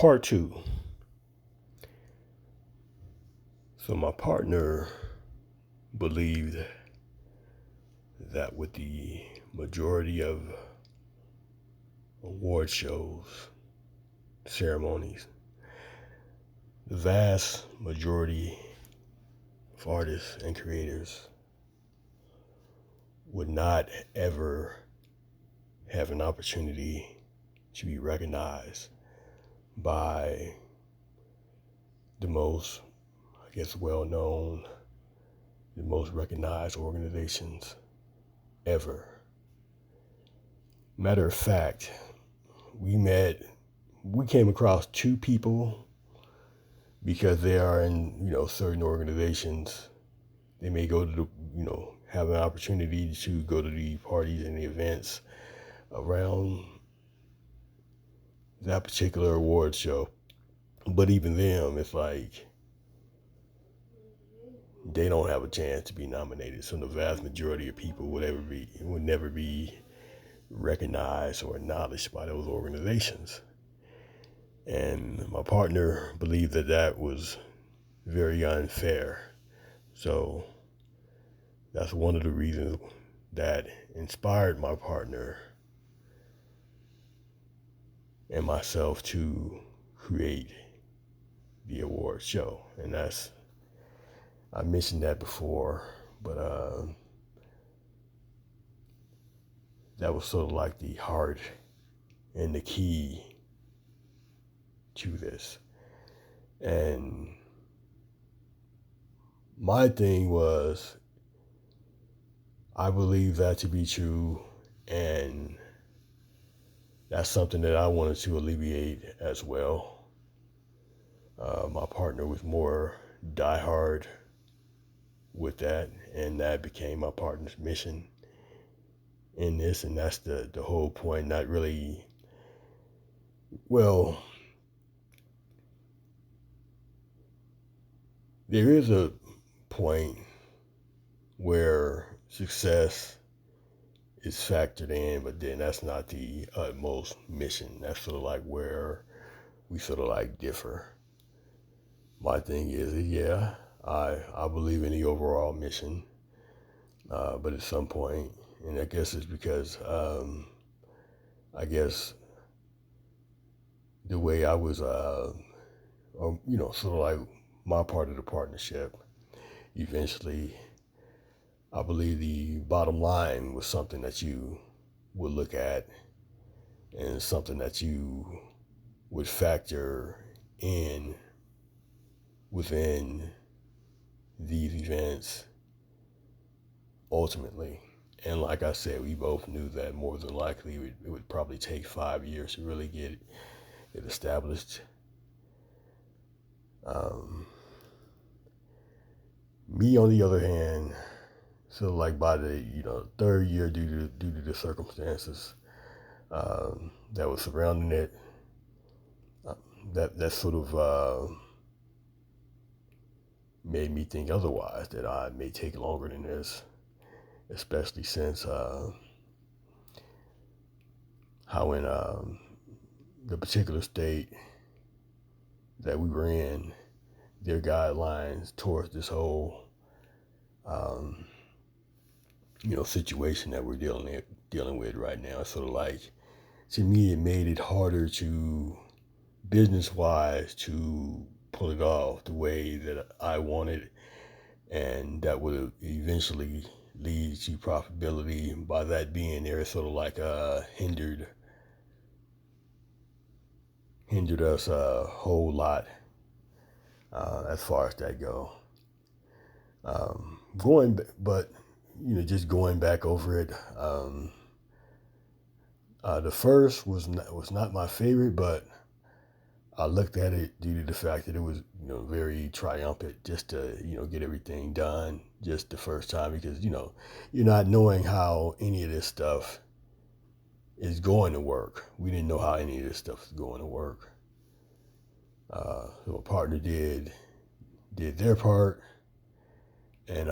Part two. So my partner believed that with the majority of award shows, ceremonies, the vast majority of artists and creators would not ever have an opportunity to be recognized by the most, well-known, the most recognized organizations ever. Matter of fact, we came across two people because they are in, certain organizations. They may go to have an opportunity to go to the parties and the events around that particular award show. But even them, it's like they don't have a chance to be nominated. So the vast majority of people would never be recognized or acknowledged by those organizations. And my partner believed that was very unfair. So that's one of the reasons that inspired my partner and myself to create the award show. And I mentioned that before, but that was sort of like the heart and the key to this. And my thing was, I believe that to be true, and that's something that I wanted to alleviate as well. My partner was more diehard with that, and that became my partner's mission in this, and that's the whole point. Not really, well, there is a point where success is factored in, but then that's not the utmost mission. That's sort of like where we sort of like differ. My thing is, yeah, I believe in the overall mission, but at some point, and I guess it's because the way I was, sort of like my part of the partnership, eventually, I believe the bottom line was something that you would look at and something that you would factor in within these events ultimately. And like I said, we both knew that more than likely it would probably take 5 years to really get it established. Me, on the other hand, so like by the third year, due to the circumstances that was surrounding it, that sort of made me think otherwise, that I may take longer than this, especially since how in the particular state that we were in, their guidelines towards this whole situation that we're dealing with right now. Sort of like, to me, it made it harder to, business-wise, to pull it off the way that I wanted, and that would eventually lead to profitability. By that being there, it's sort of like hindered us a whole lot as far as that go. Just going back over it, the first was not my favorite, but I looked at it due to the fact that it was very triumphant, just to get everything done just the first time, because you're not knowing how any of this stuff is going to work. We didn't know how any of this stuff is going to work. So my partner did their part, and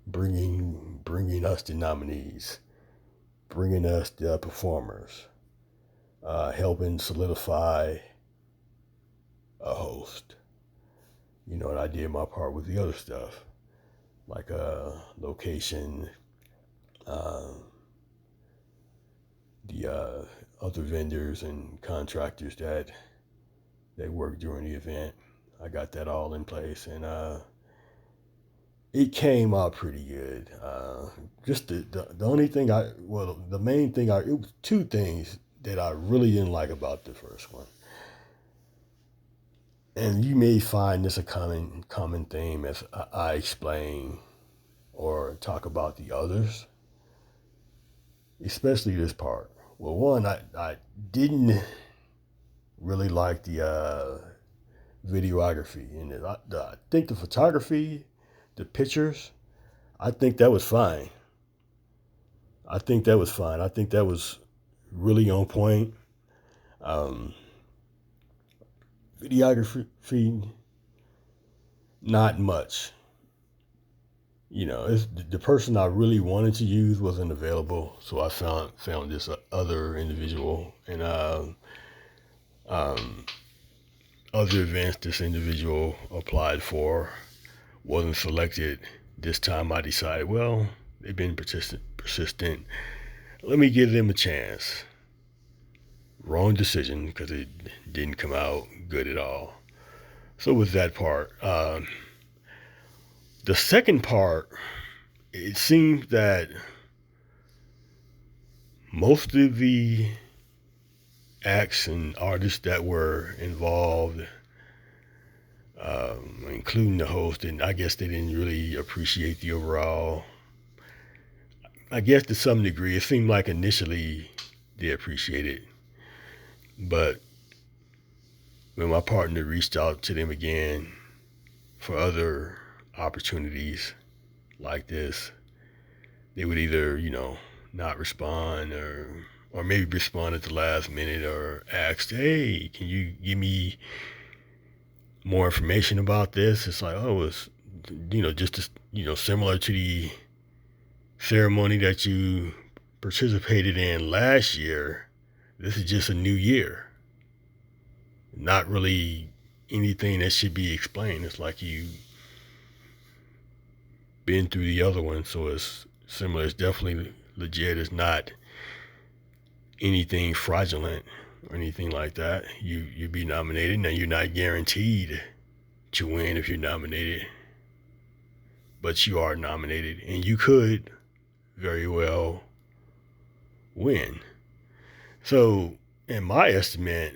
bringing us the nominees, bringing us the performers, helping solidify a host. And I did my part with the other stuff, like location, uh, the other vendors and contractors that worked during the event. I got that all in place, and it came out pretty good. Just the only thing the main thing it was two things that I really didn't like about the first one. And you may find this a common theme as I explain or talk about the others, especially this part. Well, one, I didn't really like the videography in it. I think the photography, the pictures, I think that was fine. I think that was really on point. Um, Videography, not much. It's the person I really wanted to use wasn't available, so I found this other individual, and um, other events this individual applied for wasn't selected. This time I decided, well, they've been persistent. Let me give them a chance. Wrong decision because it didn't come out good at all. So with that part, the second part, it seems that most of the acts and artists that were involved, including the host, and I guess they didn't really appreciate the overall. I guess to some degree, it seemed like initially they appreciated it, but when my partner reached out to them again for other opportunities like this, they would either, not respond or maybe respond at the last minute or ask, hey, can you give me more information about this? It's like, oh, it's, just, similar to the ceremony that you participated in last year. This is just a new year. Not really anything that should be explained. It's like you been through the other one, so it's similar. It's definitely legit. It's not anything fraudulent or anything like that. You be nominated. Now you're not guaranteed to win if you're nominated, but you are nominated, and you could very well win. So, in my estimate,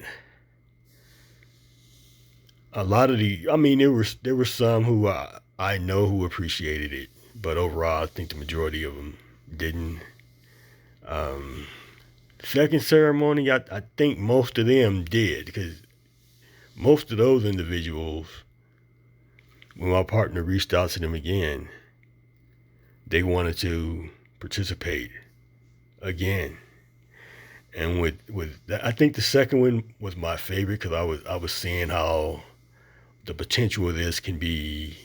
a lot of there were some who I know who appreciated it, but overall, I think the majority of them didn't. Second ceremony, I think most of them did, because most of those individuals, when my partner reached out to them again, they wanted to participate again. And with that, I think the second one was my favorite because I was seeing how the potential of this can be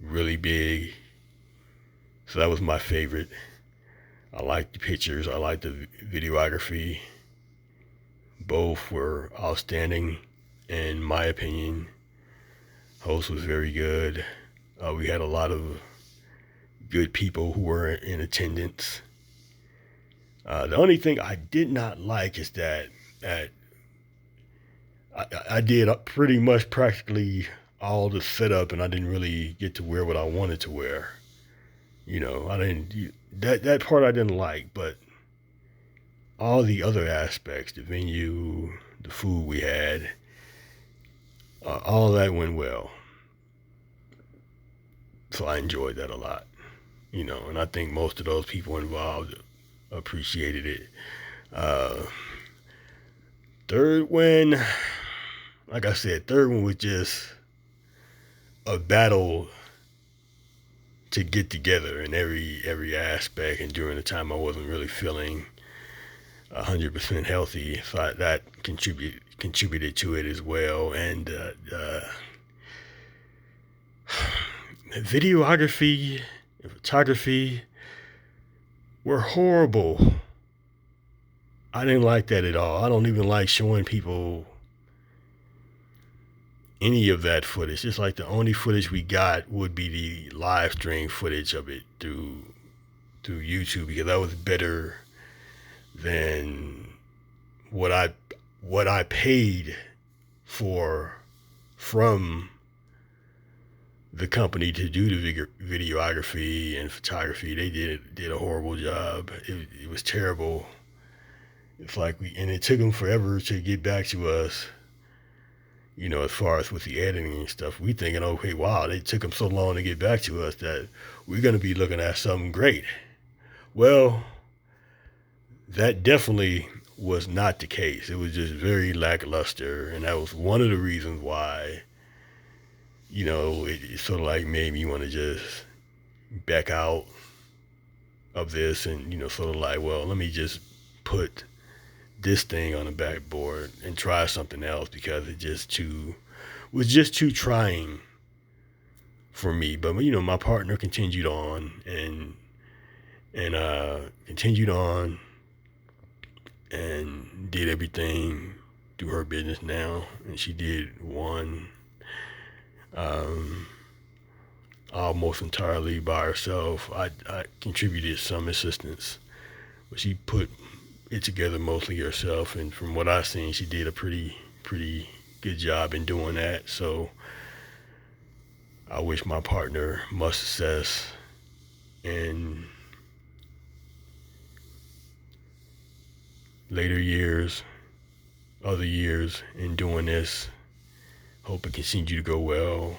really big. So that was my favorite. I liked the pictures. I liked the videography. Both were outstanding, in my opinion. Host was very good. We had a lot of good people who were in attendance. The only thing I did not like is that I did pretty much practically all the setup, and I didn't really get to wear what I wanted to wear. I didn't that part I didn't like, but all the other aspects, the venue, the food we had, all that went well. So I enjoyed that a lot. And I think most of those people involved appreciated it. Third one, like I said, third one was just a battle to get together in every aspect, and during the time I wasn't really feeling 100% healthy, so that contributed to it as well. And videography and photography were horrible. I didn't like that at all. I don't even like showing people any of that footage. It's like the only footage we got would be the live stream footage of it through YouTube, because that was better than what I paid for from the company to do the videography and photography. They did a horrible job. It was terrible. It's like and it took them forever to get back to us. As far as with the editing and stuff, we thinking, okay, wow, they took them so long to get back to us that we're gonna be looking at something great. Well, that definitely was not the case. It was just very lackluster, and that was one of the reasons why, it sort of like made me want to just back out of this and, sort of like, well, let me just put this thing on the backboard and try something else, because it was just too trying for me. But, my partner continued on and continued on and did everything through her business now. And she did one almost entirely by herself. I contributed some assistance, but she put it together mostly herself. And from what I've seen, she did a pretty good job in doing that. So I wish my partner much success in later years, other years in doing this. Hope it continues to go well.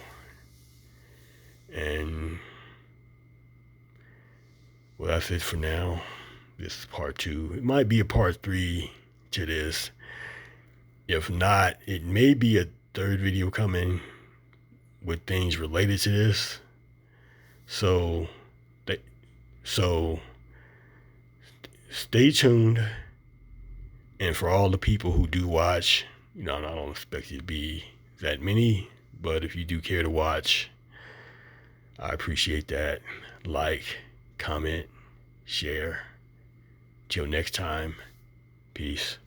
And well, that's it for now. This is part 2. It might be a part 3 to this. If not, it may be a third video coming with things related to this. So stay tuned. And for all the people who do watch, I don't expect it to be that many, but if you do care to watch, I appreciate that. Like, comment, share. Till next time, peace.